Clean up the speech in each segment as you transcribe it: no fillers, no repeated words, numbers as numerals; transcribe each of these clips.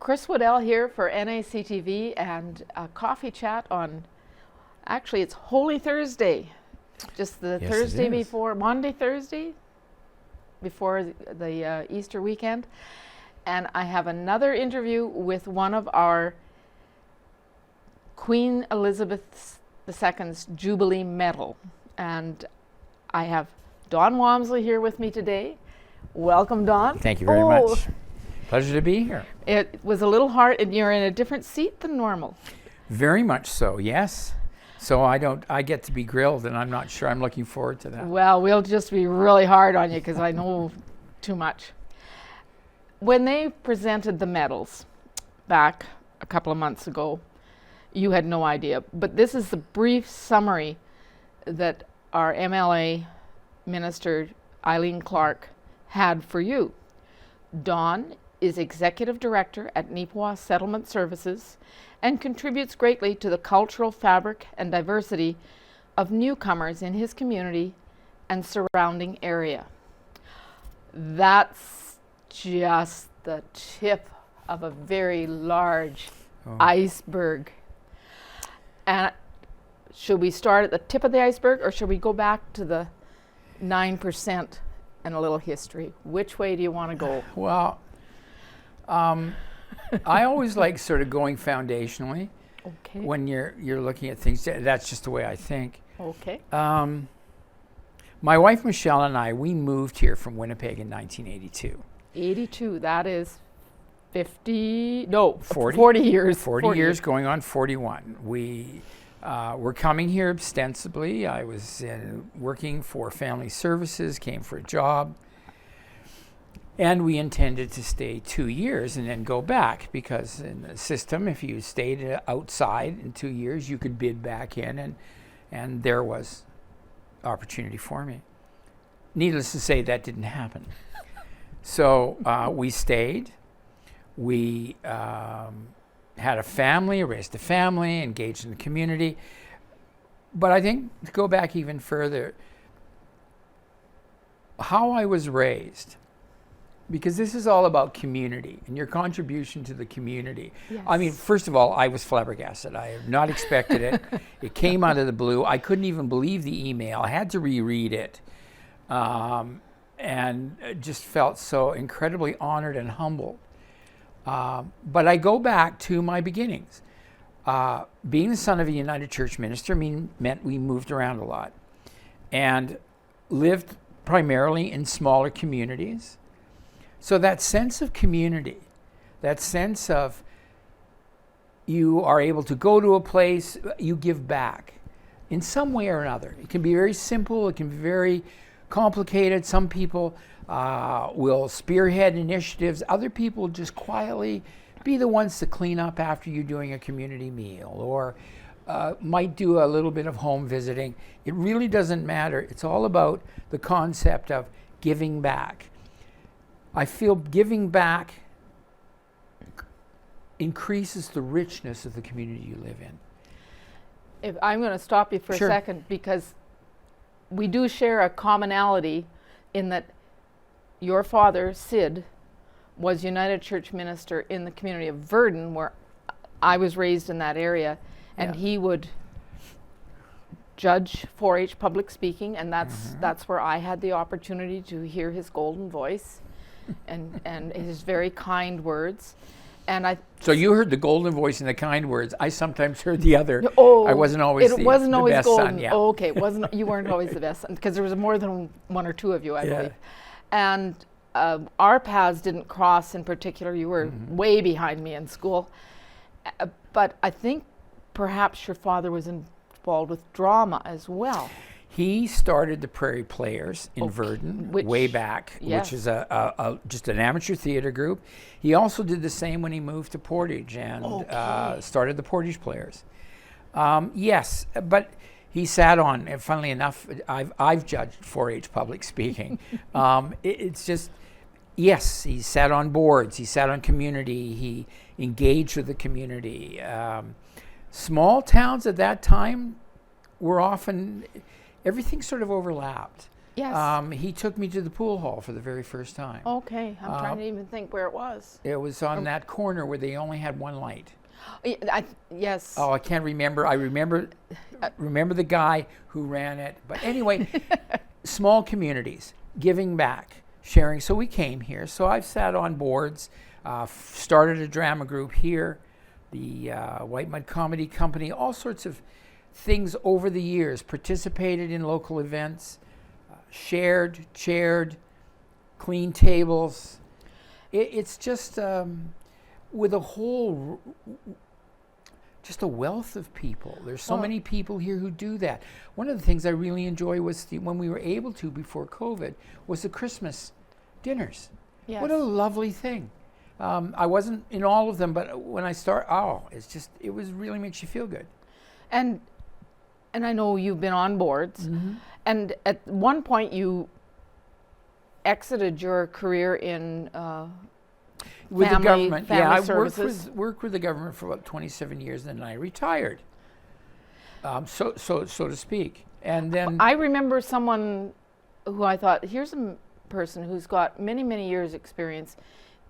Chris Waddell here for NACTV and a coffee chat on, actually it's Holy Thursday, just the Yes, Thursday it is. before, Monday, Thursday, before the Easter weekend. And I have another interview with one of our Queen Elizabeth II's Jubilee Medal. And I have Don Walmsley here with me today. Welcome, Don. Thank you very much. Pleasure to be here. It was a little hard, and you're in a different seat than normal. Very much so, yes. So I get to be grilled, and I'm not sure. I'm looking forward to that. Well, we'll just be really hard on you because I know too much. When they presented the medals back a couple of months ago, you had no idea. But this is the brief summary that our MLA Minister Eileen Clark had for you. Don is Executive Director at Neepawa Settlement Services and contributes greatly to the cultural fabric and diversity of newcomers in his community and surrounding area. That's just the tip of a very large iceberg. And should we start at the tip of the iceberg, or should we go back to the 9% and a little history? Which way do you want to go? Well, I always like sort of going foundationally Okay. when you're looking at things. That's just the way I think. Okay. My wife Michelle and I, we moved here from Winnipeg in 1982. 82, that is 50, no, 40? 40 years. 40 years going on 41. We were coming here ostensibly. I was working for Family Services, came for a job, and we intended to stay 2 years and then go back, because in the system, if you stayed outside in 2 years, you could bid back in, and there was opportunity for me. Needless to say, that didn't happen. So we stayed. We had a family, raised a family, engaged in the community. But I think to go back even further, how I was raised, because this is all about community and your contribution to the community. Yes. I mean, first of all, I was flabbergasted. I had not expected it. It came out of the blue. I couldn't even believe the email. I had to reread it. And just felt so incredibly honored and humbled. But I go back to my beginnings. Being the son of a United Church minister meant we moved around a lot and lived primarily in smaller communities. So that sense of community, that sense of you are able to go to a place, you give back in some way or another. It can be very simple, it can be very complicated. Some people will spearhead initiatives. Other people just quietly be the ones to clean up after you doing a community meal, or might do a little bit of home visiting. It really doesn't matter. It's all about the concept of giving back. I feel giving back increases the richness of the community you live in. If I'm going to stop you for Sure. a second, because we do share a commonality in that your father, Sid, was United Church minister in the community of Verdun, where I was raised in that area, and Yeah. he would judge 4-H public speaking, and that's where I had the opportunity to hear his golden voice and his very kind words. And So you heard the golden voice and the kind words. I sometimes heard the other. Oh, I wasn't always it wasn't the always best golden. son. Yeah. Oh, okay, it wasn't. You weren't always the best son, because there was more than one or two of you, I Yeah. believe. And our paths didn't cross in particular. You were way behind me in school. But I think perhaps your father was involved with drama as well. He started the Prairie Players in Verdun way back, yes. which is just an amateur theater group. He also did the same when he moved to Portage and started the Portage Players. Yes, but he sat on, and funnily enough, I've judged 4-H public speaking. It's just, yes, he sat on boards, he sat on community, he engaged with the community. Small towns at that time were often, everything sort of overlapped. Yes. He took me to the pool hall for the very first time. Okay, I'm trying to even think where it was. It was on that corner where they only had one light. Yes. Oh, I can't remember. I remember the guy who ran it. But anyway, small communities, giving back, sharing. So we came here. So I've sat on boards, started a drama group here, the White Mud Comedy Company, all sorts of things over the years, participated in local events, shared, chaired, cleaned tables. It's just with a whole, just a wealth of people. There's so many people here who do that. One of the things I really enjoy was when we were able to before COVID was the Christmas dinners. Yes. What a lovely thing. I wasn't in all of them, but when I start, it was really makes you feel good. And I know you've been on boards, and at one point you exited your career in With the government, family I services. worked with the government for about 27 years, and then I retired, so to speak. And then I remember someone who I thought, here's a person who's got many, many years experience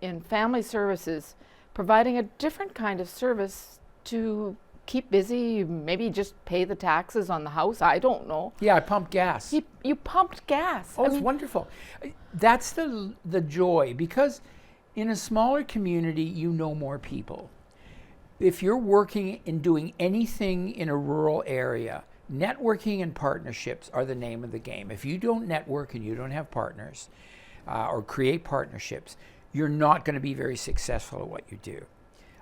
in family services, providing a different kind of service to keep busy, maybe just pay the taxes on the house. I don't know. I pumped gas. You pumped gas. Oh, it's wonderful. That's the joy, because in a smaller community, you know more people. If you're working and doing anything in a rural area, networking and partnerships are the name of the game. If you don't network and you don't have partners or create partnerships, you're not going to be very successful at what you do.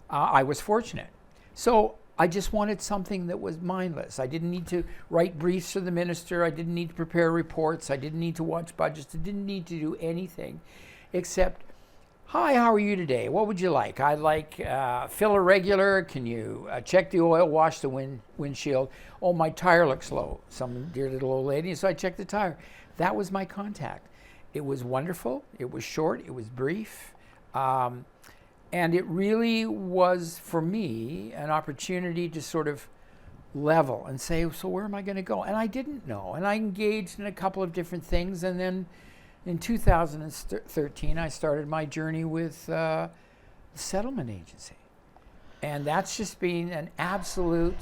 I was fortunate. So I just wanted something that was mindless. I didn't need to write briefs for the minister. I didn't need to prepare reports. I didn't need to watch budgets. I didn't need to do anything except, hi, how are you today? What would you like? I'd like fill a regular. Can you check the oil, wash the windshield? Oh, my tire looks low. Some dear little old lady. So I checked the tire. That was my contact. It was wonderful. It was short. It was brief. And it really was, for me, an opportunity to sort of level and say, so where am I going to go? And I didn't know. And I engaged in a couple of different things. And then in 2013, I started my journey with the settlement agency. And that's just been an absolute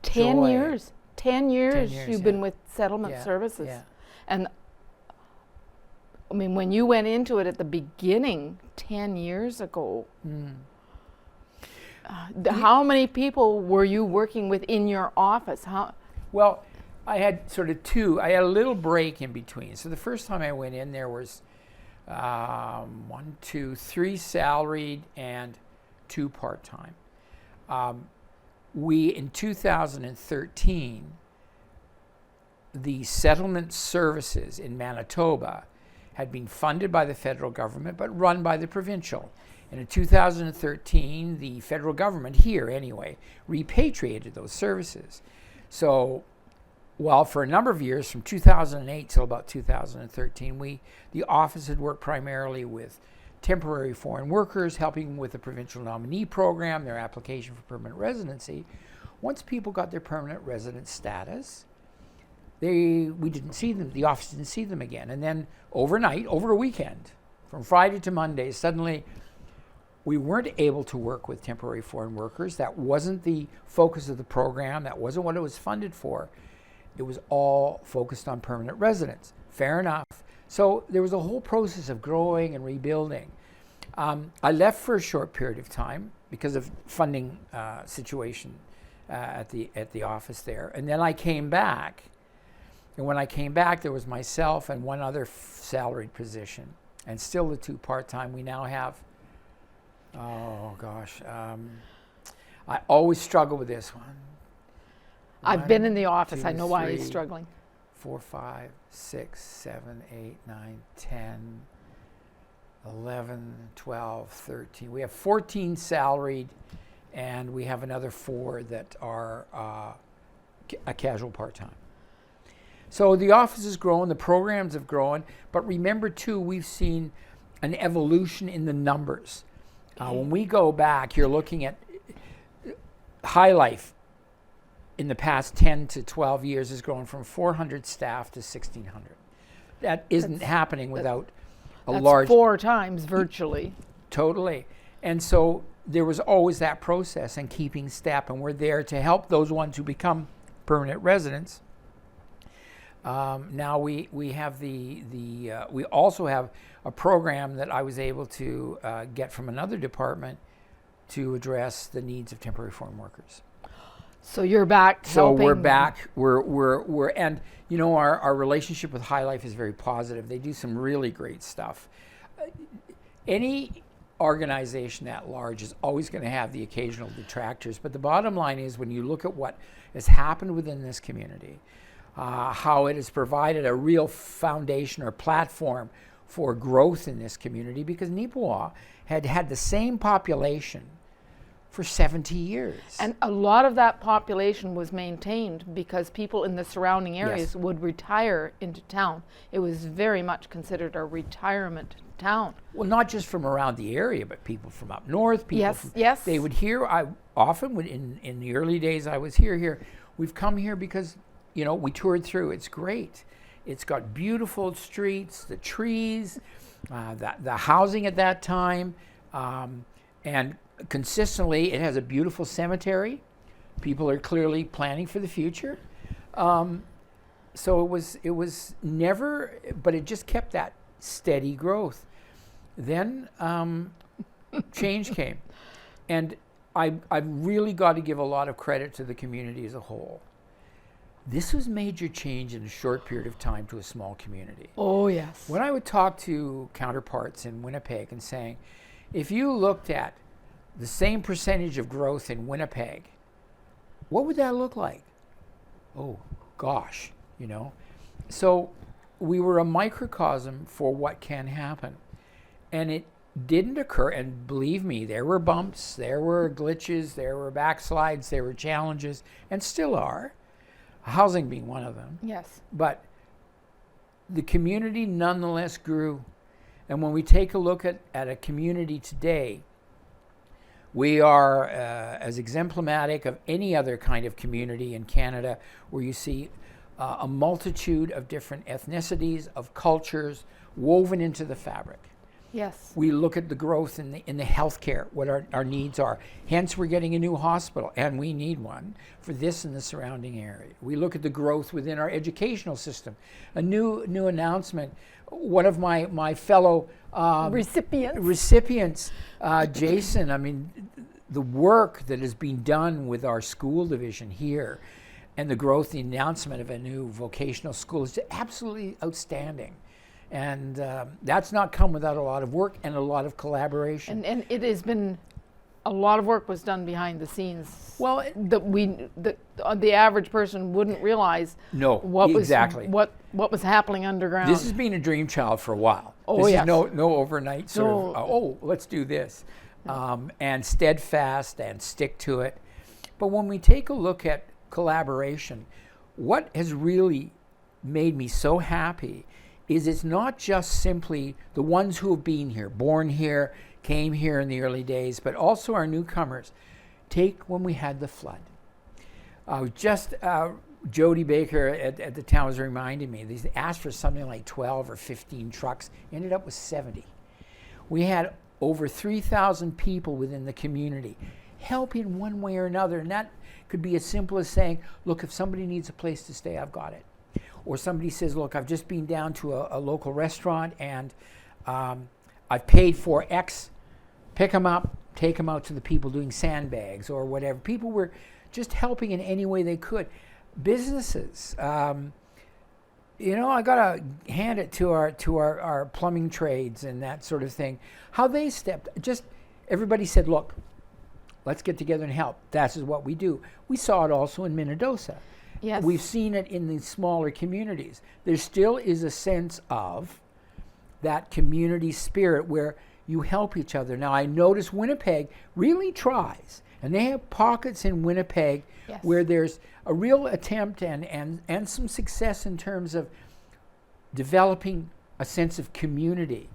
10 joy. years. 10 years, you've been yeah. with settlement services. Yeah. And I mean, when you went into it at the beginning, 10 years ago, how many people were you working with in your office? Well, I had sort of two. I had a little break in between. So the first time I went in, there was 3 salaried and 2 part-time. In 2013, the settlement services in Manitoba had been funded by the federal government but run by the provincial. And in 2013, the federal government, here anyway, repatriated those services. So, well, for a number of years, from 2008 till about 2013, the office had worked primarily with temporary foreign workers, helping with the provincial nominee program, their application for permanent residency. Once people got their permanent resident status, we didn't see them, the office didn't see them again. And then overnight, over a weekend, from Friday to Monday, suddenly we weren't able to work with temporary foreign workers. That wasn't the focus of the program. That wasn't what it was funded for. It was all focused on permanent residents. Fair enough. So there was a whole process of growing and rebuilding. I left for a short period of time because of funding situation at the office there. And then I came back. And when I came back, there was myself and one other salaried position, and still the 2 part-time. We now have, I always struggle with this one. I've been in the office. 2, I know why he's 3, struggling. 4, 5, 6, 7, 8, 9, 10, 11, 12, 13. We have 14 salaried, and we have another 4 that are a casual part-time. So the office has grown, the programs have grown, but remember too, we've seen an evolution in the numbers. When we go back, you're looking at High Life in the past 10 to 12 years has grown from 400 staff to 1,600. that isn't happening without a That's large 4 times virtually. Totally. And so there was always that process and keeping step, and we're there to help those ones who become permanent residents. Now we have we also have a program that I was able to get from another department to address the needs of temporary foreign workers. So you're back So helping. we're back. We're and you know our relationship with High Life is very positive. They do some really great stuff. Any organization at large is always going to have the occasional detractors, but the bottom line is when you look at what has happened within this community, how it has provided a real foundation or platform for growth in this community, because Nipawa had had the same population for 70 years. And a lot of that population was maintained because people in the surrounding areas would retire into town. It was very much considered a retirement town. Well, not just from around the area, but people from up north. People Yes. They would hear. I often would in the early days I was here. We've come here because we toured through. It's great. It's got beautiful streets, the trees, the housing at that time, and consistently it has a beautiful cemetery. People are clearly planning for the future. So it was never, but it just kept that steady growth. Then change came, and I've really got to give a lot of credit to the community as a whole. This was major change in a short period of time to a small community. Oh, yes. When I would talk to counterparts in Winnipeg and saying, if you looked at the same percentage of growth in Winnipeg, what would that look like? Oh, gosh, So we were a microcosm for what can happen. And it didn't occur, and believe me, there were bumps, there were glitches, there were backslides, there were challenges, and still are. Housing being one of them. Yes. But the community nonetheless grew. And when we take a look at a community today, we are as exemplematic of any other kind of community in Canada, where you see a multitude of different ethnicities, of cultures woven into the fabric. Yes. We look at the growth in the healthcare, what our needs are. Hence, we're getting a new hospital, and we need one for this and the surrounding area. We look at the growth within our educational system. A new announcement. One of my fellow recipients, Jason. I mean, the work that has been done with our school division here, and the growth, the announcement of a new vocational school is absolutely outstanding. And that's not come without a lot of work and a lot of collaboration. And it has been, a lot of work was done behind the scenes. Well, the average person wouldn't realize what was happening underground. This has been a dream child for a while. Oh, this yes. is no overnight sort of, let's do this. And steadfast and stick to it. But when we take a look at collaboration, what has really made me so happy is it's not just simply the ones who have been here, born here, came here in the early days, but also our newcomers. Take when we had the flood. Jody Baker at the town was reminding me, they asked for something like 12 or 15 trucks, ended up with 70. We had over 3,000 people within the community helping one way or another, and that could be as simple as saying, look, if somebody needs a place to stay, I've got it. Or somebody says, look, I've just been down to a local restaurant and I've paid for X, pick them up, take them out to the people doing sandbags or whatever. People were just helping in any way they could. Businesses, I got to hand it to our plumbing trades and that sort of thing. How they stepped, everybody said, look, let's get together and help. That's what we do. We saw it also in Minnedosa. Yes. We've seen it in the smaller communities. There still is a sense of that community spirit where you help each other. Now, I notice Winnipeg really tries, and they have pockets in Winnipeg where there's a real attempt and some success in terms of developing a sense of community.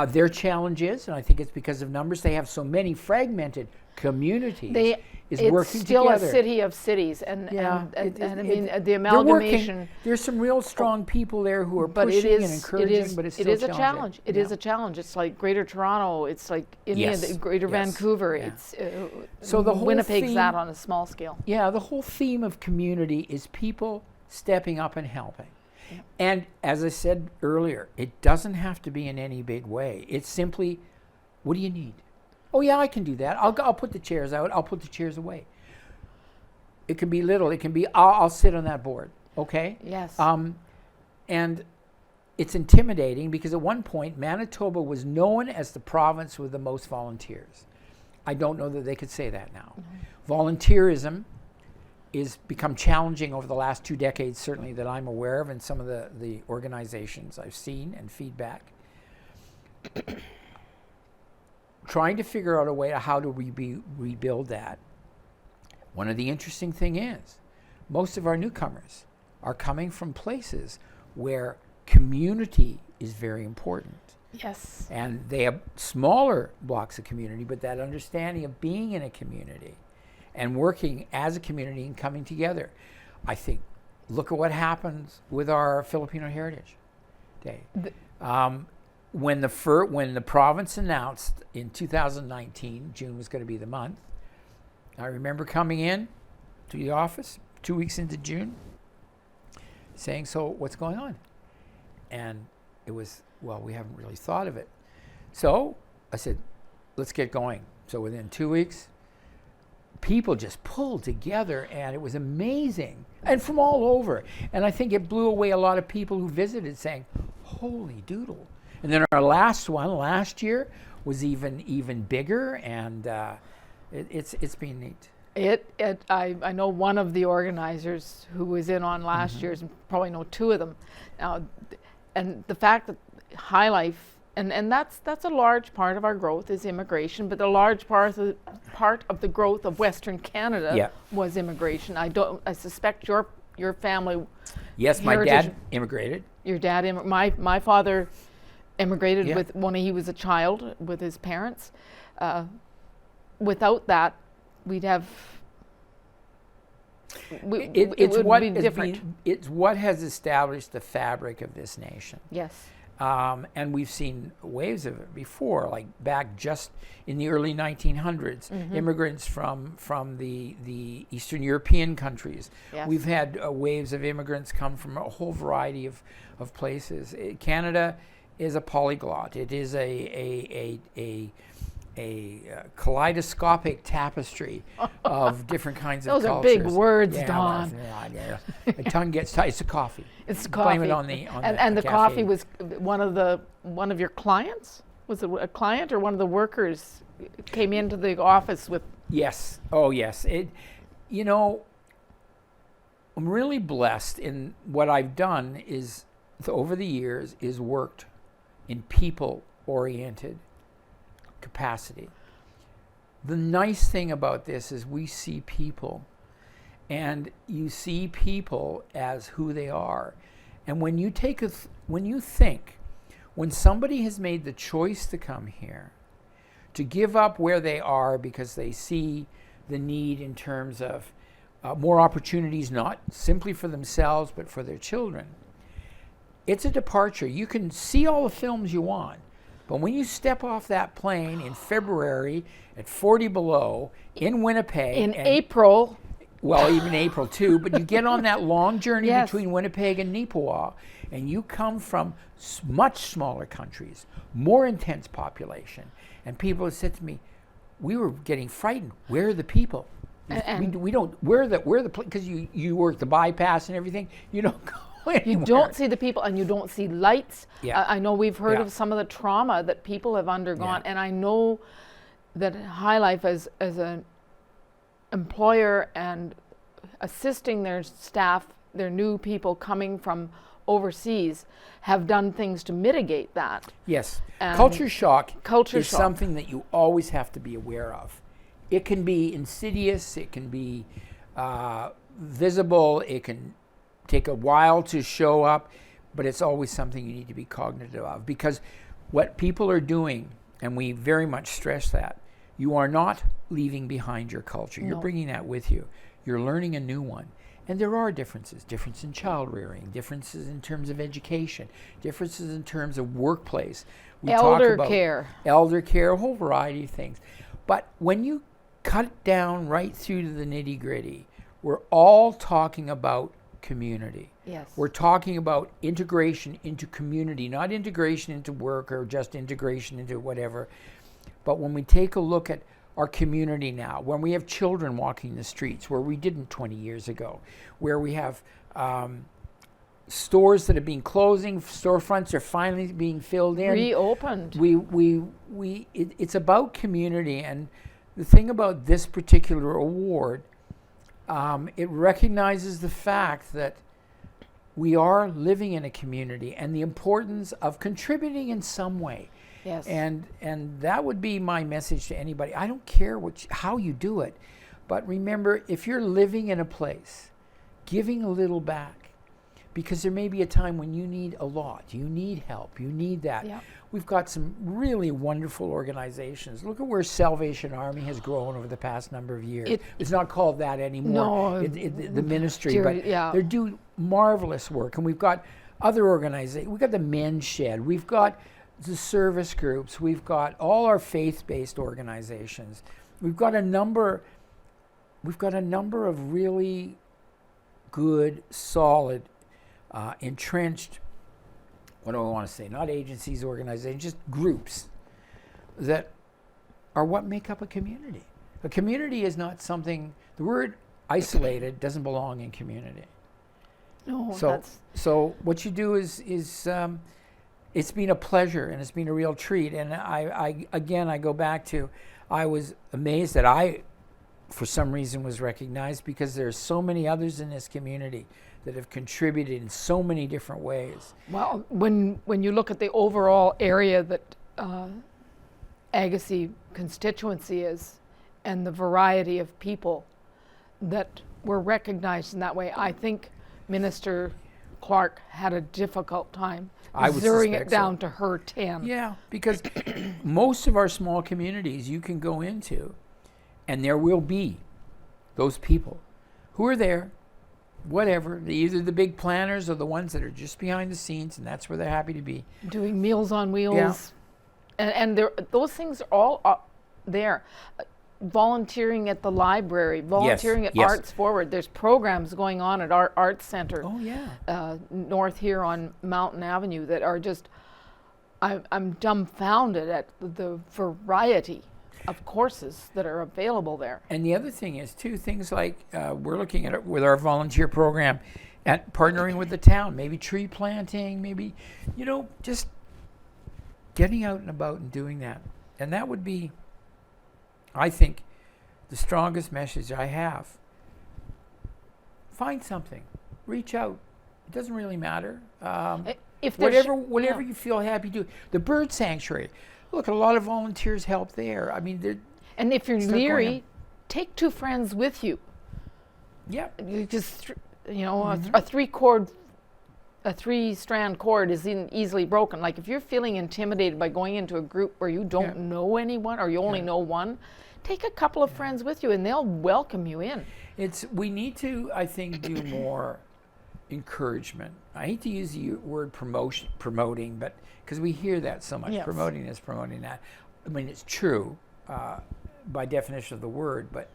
Their challenge is, and I think it's because of numbers, they have so many fragmented communities. It's working still together. a city of cities, and I mean the They're working. amalgamation. There's some real strong people there who are But pushing it is, and encouraging, but it's still it is a challenging. challenge. It is a challenge. It's like Greater Toronto. It's like India, Yes. Greater Yes. Vancouver. Yeah. It's So the whole Winnipeg's theme- that on a small scale. Yeah, the whole theme of community is people stepping up and helping. Yeah. And as I said earlier, it doesn't have to be in any big way. It's simply, what do you need? Oh yeah, I can do that. I'll put the chairs out. I'll put the chairs away. It can be little. It can be, I'll sit on that board. Okay? Yes. And it's intimidating because at one point, Manitoba was known as the province with the most volunteers. I don't know that they could say that now. Volunteerism is become challenging over the last 2 decades, certainly that I'm aware of, and some of the organizations I've seen and feedback. Trying to figure out a way to how to rebuild that. One of the interesting thing is, most of our newcomers are coming from places where community is very important. Yes. And they have smaller blocks of community, but that understanding of being in a community and working as a community and coming together. I think, look at what happens with our Filipino Heritage Day. When the province announced in 2019, June was going to be the month, I remember coming in to the office 2 weeks into June, saying, so what's going on? And it was, well, we haven't really thought of it. So I said, let's get going. So within 2 weeks, people just pulled together, and it was amazing, and from all over. And I think it blew away a lot of people who visited, saying, holy doodle. And then our last one last year was even bigger, and it's been neat. I know one of the organizers who was in on last year's, and probably know two of them now, and the fact that High Life, and that's a large part of our growth is immigration, but a large part of the growth of Western Canada was immigration. I suspect your family. Yes, my dad immigrated. Your dad, my father immigrated with when he was a child with his parents. Without that, we'd have. It would be different. It's what has established the fabric of this nation. Yes. And we've seen waves of it before, like back just in the early 1900s, immigrants from the Eastern European countries. Yes. We've had waves of immigrants come from a whole variety of places. Canada is a polyglot. It is a kaleidoscopic tapestry of different kinds of cultures. Those are big words, Don. My tongue gets tight. It's the coffee. It's the coffee. Blame it on the coffee was one of your clients? Was it a client or one of the workers came into the office with? Yes. Oh, yes. I'm really blessed in what I've done is over the years is worked in people-oriented capacity. The nice thing about this is we see people, and you see people as who they are. And when you when somebody has made the choice to come here, to give up where they are because they see the need in terms of more opportunities, not simply for themselves, but for their children, it's a departure. You can see all the films you want, but when you step off that plane in February at 40 below in Winnipeg. In April. Well, even April too, but you get on that long journey between Winnipeg and Neepawa, and you come from much smaller countries, more intense population, and people have said to me, we were getting frightened. Where are the people? We don't, where are the, because you work the bypass and everything, you don't go anywhere. You don't see the people, and you don't see lights. Yeah. I know we've heard of some of the trauma that people have undergone, and I know that High Life as an employer and assisting their staff, their new people coming from overseas, have done things to mitigate that. Yes. Culture shock is shock. Something that you always have to be aware of. It can be insidious, it can be visible, it can take a while to show up, but it's always something you need to be cognitive of, because what people are doing, and we very much stress that, you are not leaving behind your culture. You're bringing that with you. You're learning a new one. And there are differences in child rearing, differences in terms of education, differences in terms of workplace. We elder talk about care, a whole variety of things. But when you cut it down right through to the nitty gritty, we're all talking about community. Yes. We're talking about integration into community, not integration into work or just integration into whatever. But when we take a look at our community now, when we have children walking the streets where we didn't 20 years ago, where we have stores that have been closing, storefronts are finally being filled in. Reopened. It's about community. And the thing about this particular award, it recognizes the fact that we are living in a community and the importance of contributing in some way. Yes. And that would be my message to anybody. I don't care how you do it, but remember, if you're living in a place, giving a little back, because there may be a time when you need a lot, you need help, you need that. Yeah. We've got some really wonderful organizations. Look at where Salvation Army has grown over the past number of years. It's not called that anymore, No, the ministry, but they're doing marvelous work. And we've got other organizations. We've got the Men's Shed. We've got the service groups. We've got all our faith-based organizations. We've got a number of really good, solid, entrenched, what do I want to say? Not agencies, organizations, just groups that are what make up a community. A community is not something, the word isolated doesn't belong in community. No, so what you do is it's been a pleasure and it's been a real treat. And I go back to, I was amazed that I, for some reason, was recognized, because there's so many others in this community that have contributed in so many different ways. Well, when you look at the overall area that Agassiz constituency is, and the variety of people that were recognized in that way, I think Minister Clark had a difficult time zeroing it down to her 10. Yeah, because most of our small communities you can go into, and there will be those people who are there, whatever, either the big planners or the ones that are just behind the scenes, and that's where they're happy to be. Doing Meals on Wheels. Yeah. And those things are all there. Volunteering at the library, volunteering at Arts Forward. There's programs going on at our Arts Center. Oh, yeah. North here on Mountain Avenue that are just, I'm dumbfounded at the variety of courses that are available there. And the other thing is, too, things like we're looking at it with our volunteer program at partnering with the town, maybe tree planting, maybe, just getting out and about and doing that. And that would be, I think, the strongest message I have. Find something. Reach out. It doesn't really matter. If whatever you feel happy doing. The bird sanctuary. Look, a lot of volunteers help there. I mean, and if you're leery, take 2 friends with you. Yeah. You just, a 3-strand cord is easily broken. Like if you're feeling intimidated by going into a group where you don't know anyone or you only know one, take a couple of friends with you and they'll welcome you in. We need to, I think, do more encouragement. I hate to use the word promoting, but because we hear that so much, promoting this, promoting that. I mean, it's true by definition of the word, but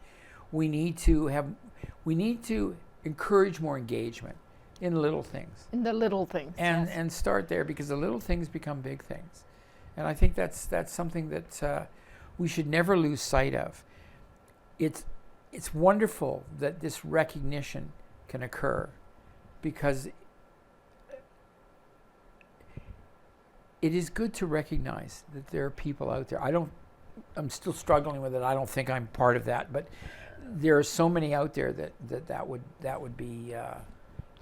we need to encourage more engagement in little things. In the little things. And start there, because the little things become big things. And I think that's something that we should never lose sight of. It's wonderful that this recognition can occur, because it is good to recognize that there are people out there. I'm still struggling with it. I don't think I'm part of that, but there are so many out there that would be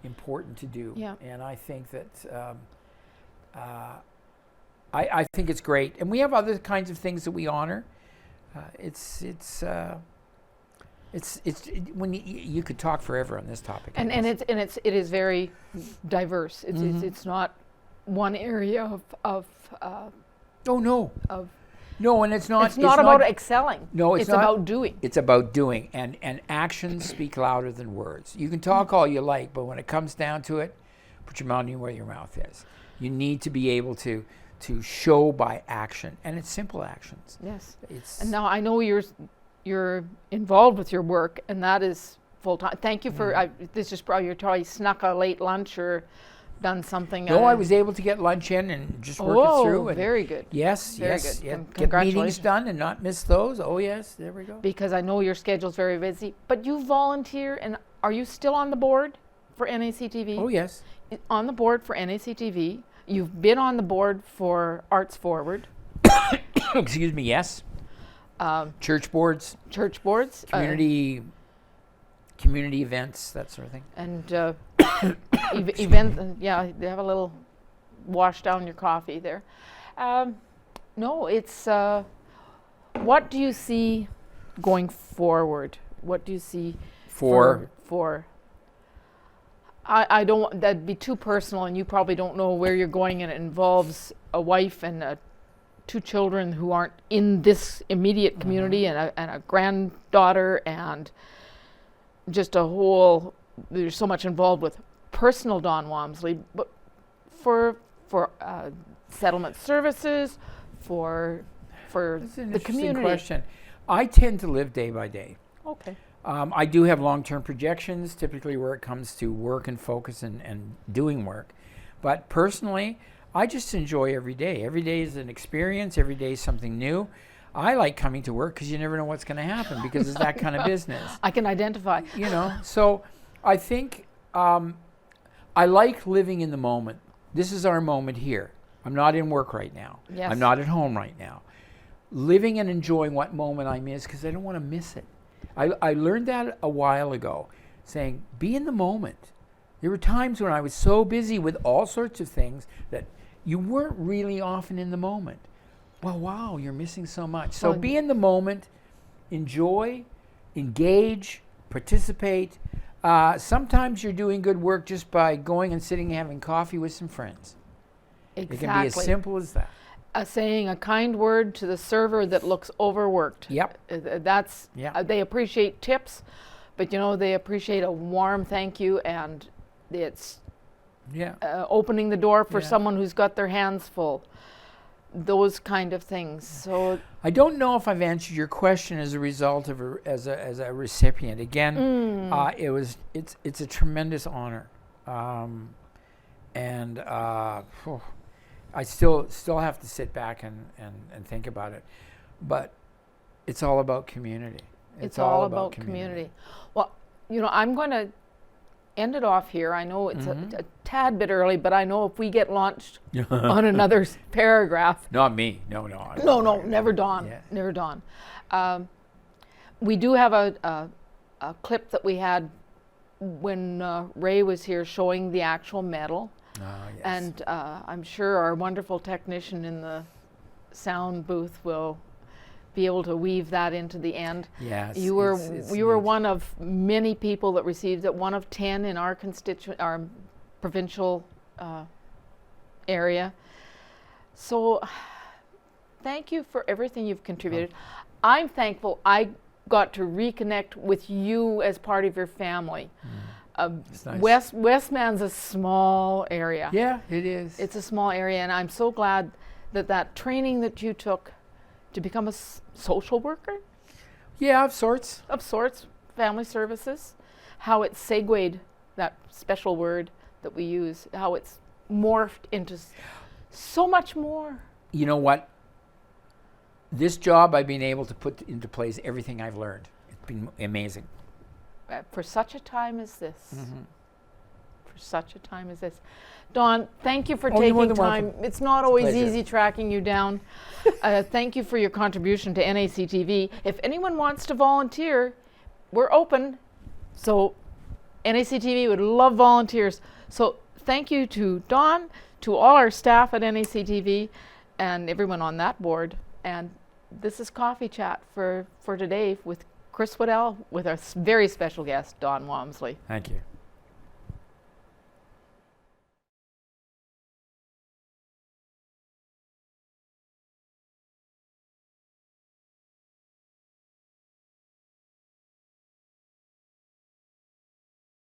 important to do. Yeah. And I think that I think it's great. And we have other kinds of things that we honor. It's when you could talk forever on this topic. And it is very diverse. It's not one area of Oh, no. of No, and it's not. it's not about excelling. No, it's not. about doing. It's about doing, and actions speak louder than words. You can talk all you like, but when it comes down to it, put your money where your mouth is. You need to be able to show by action, and it's simple actions. Yes. It's And now I know you're involved with your work, and that is full time. Thank you for this is probably you probably snuck a late lunch or done something. no, I was able to get lunch in and just work it through. And very good. yes, Very yes, good. yeah, Con- get meetings congratulations. done and not miss those. Oh yes, there we go. Because I know your schedule's very busy, but you volunteer, and are you still on the board for NACTV? Oh yes, On the board for NACTV. You've been on the board for Arts Forward, excuse me. Yes, church boards, church boards, community events, that sort of thing. and event. Yeah, they have a little wash down your coffee there. No, it's. What do you see going forward? What do you see For I don't want that'd be too personal, and you probably don't know where you're going, and it involves a wife and 2 children who aren't in this immediate community, and a granddaughter, and just a whole. There's so much involved with personal Don Walmsley, but for settlement services, for That's an the interesting community. question. I tend to live day by day. Okay. I do have long-term projections, typically where it comes to work and focus and doing work. But personally, I just enjoy every day. Every day is an experience. Every day is something new. I like coming to work because you never know what's going to happen because it's that kind of business. I can identify. You know, so I think I like living in the moment. This is our moment here. I'm not in work right now. Yes. I'm not at home right now. Living and enjoying what moment I'm in because I don't want to miss it. I learned that a while ago, saying, be in the moment. There were times when I was so busy with all sorts of things that you weren't really often in the moment. Well, wow, you're missing so much. So Well, be in the moment, enjoy, engage, participate. Sometimes you're doing good work just by going and sitting and having coffee with some friends. Exactly. It can be as simple as that. Saying a kind word to the server that looks overworked. Yep. That's Yeah. they appreciate tips, but they appreciate a warm thank you, and it's Yeah. opening the door for Yeah. someone who's got their hands full. Those kind of things. So I don't know if I've answered your question as a result of as a recipient. Again, it's a tremendous honor, and I still have to sit back and think about it, but it's all about community. it's all about community. Well, I'm going to end it off here. I know it's a tad bit early, but I know if we get launched on another paragraph. Not me. No. No, never Dawn. Yeah. Never Dawn. We do have a clip that we had when Ray was here showing the actual medal. Yes. And I'm sure our wonderful technician in the sound booth will be able to weave that into the end. Yes. You were it's you were neat. one of many people that received it. One of 10 in our our provincial area. So, thank you for everything you've contributed. I'm thankful I got to reconnect with you as part of your family. It's nice. Westman's a small area. Yeah, it is. It's a small area, and I'm so glad that training that you took to become a social worker yeah, of sorts. of sorts, family services, how it segued, that special word that we use, how it's morphed into so much more. You know what? This job, I've been able to put into place everything I've learned. It's been amazing. For such a time as this. For such a time as this. Dawn, thank you for Oh, you're more taking than time. welcome. It's not It's a always pleasure. easy tracking you down. Thank you for your contribution to NACTV. If anyone wants to volunteer, we're open. So NACTV would love volunteers. So thank you to Dawn, to all our staff at NACTV, and everyone on that board. And this is Coffee Chat for today with Chris Waddell with our very special guest, Dawn Walmsley. Thank you.